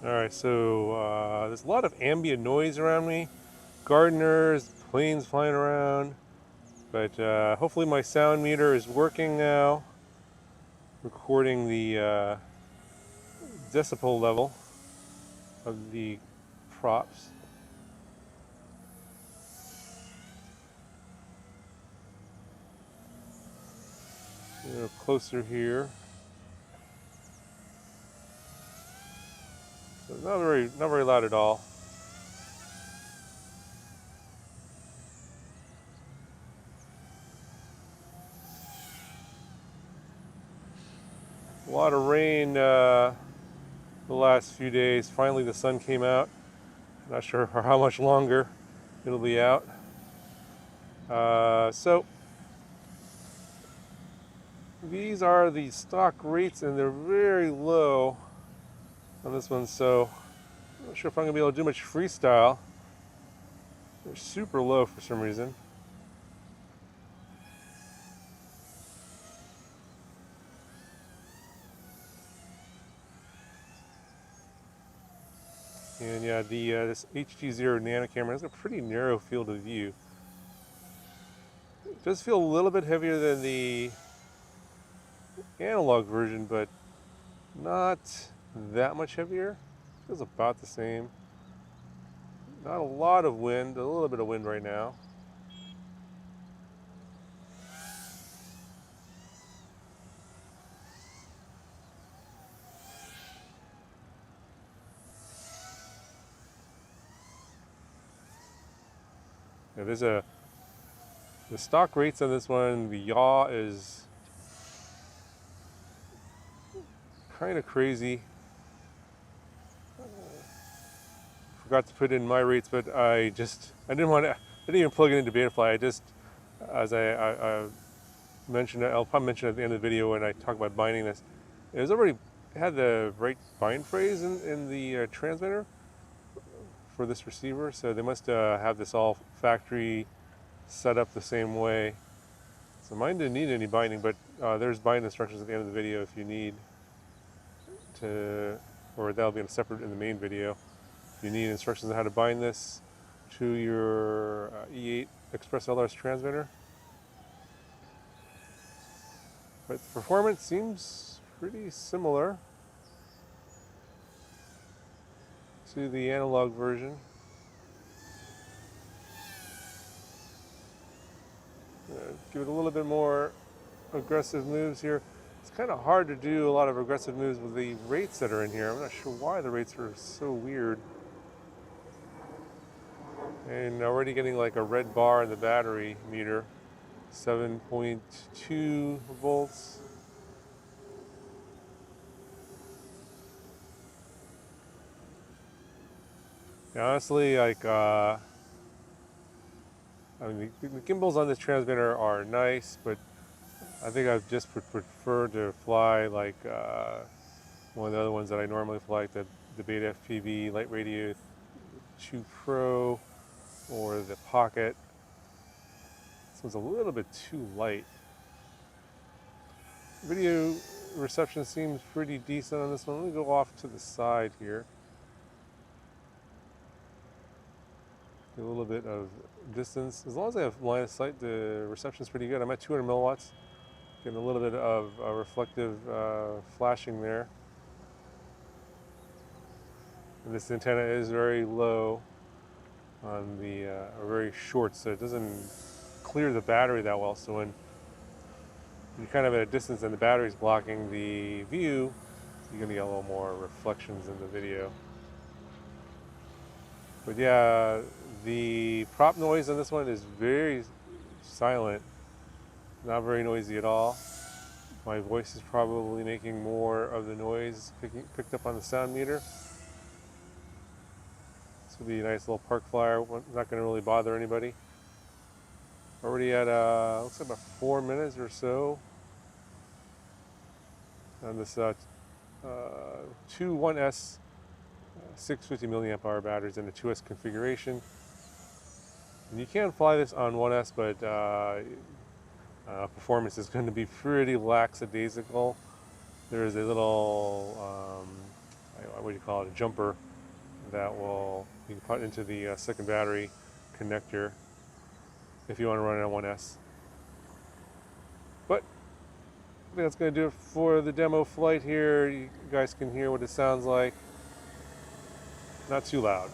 Alright, so there's a lot of ambient noise around me. Gardeners, planes flying around. But hopefully my sound meter is working now. Recording the decibel level of the props. A little closer here. So not very loud at all. A lot of rain the last few days. Finally the sun came out. Not sure for how much longer it'll be out. So these are the stock rates and they're very low on this one, so I'm not sure if I'm gonna be able to do much freestyle. They're super low for some reason. And yeah, this HDZERO nano camera has a pretty narrow field of view. It does feel a little bit heavier than the analog version, but not that much heavier. Feels about the same. Not a lot of wind, a little bit of wind right now. Yeah, the stock rates on this one, the yaw is kind of crazy. Forgot to put in my rates, but I didn't even plug it into Betafly. I just, as I mentioned, I'll probably mention at the end of the video when I talk about binding this. It was already had the right bind phrase in the transmitter for this receiver, so they must have this all factory set up the same way. So mine didn't need any binding, but there's bind instructions at the end of the video if you need to, or that'll be separate in the main video. You need instructions on how to bind this to your E8 Express LRS transmitter. But the performance seems pretty similar to the analog version. Give it a little bit more aggressive moves here. It's kind of hard to do a lot of aggressive moves with the rates that are in here. I'm not sure why the rates are so weird. And already getting like a red bar in the battery meter, 7.2 volts. And honestly, like, I mean, the gimbals on this transmitter are nice, but I think I've just preferred to fly like one of the other ones that I normally fly, like the Beta FPV Light Radio 2 Pro or the Pocket. This one's a little bit too light. Video reception seems pretty decent on this one. Let me go off to the side here. Get a little bit of distance. As long as I have line of sight, the reception's pretty good. I'm at 200 milliwatts. Getting a little bit of reflective flashing there. And this antenna is very low on the, or very short, so it doesn't clear the battery that well. So when you're kind of at a distance and the battery's blocking the view, you're gonna get a little more reflections in the video. But yeah, the prop noise on this one is very silent, not very noisy at all. My voice is probably making more of the noise picked up on the sound meter. This will be a nice little park flyer, not going to really bother anybody. Already at looks like about 4 minutes or so on this two 1S 650 milliamp hour batteries in the 2S configuration. And you can fly this on 1S, but performance is going to be pretty lackadaisical. There is a little, what do you call it, a jumper that you can put into the second battery connector if you want to run it on 1S. But I think that's going to do it for the demo flight here. You guys can hear what it sounds like. Not too loud.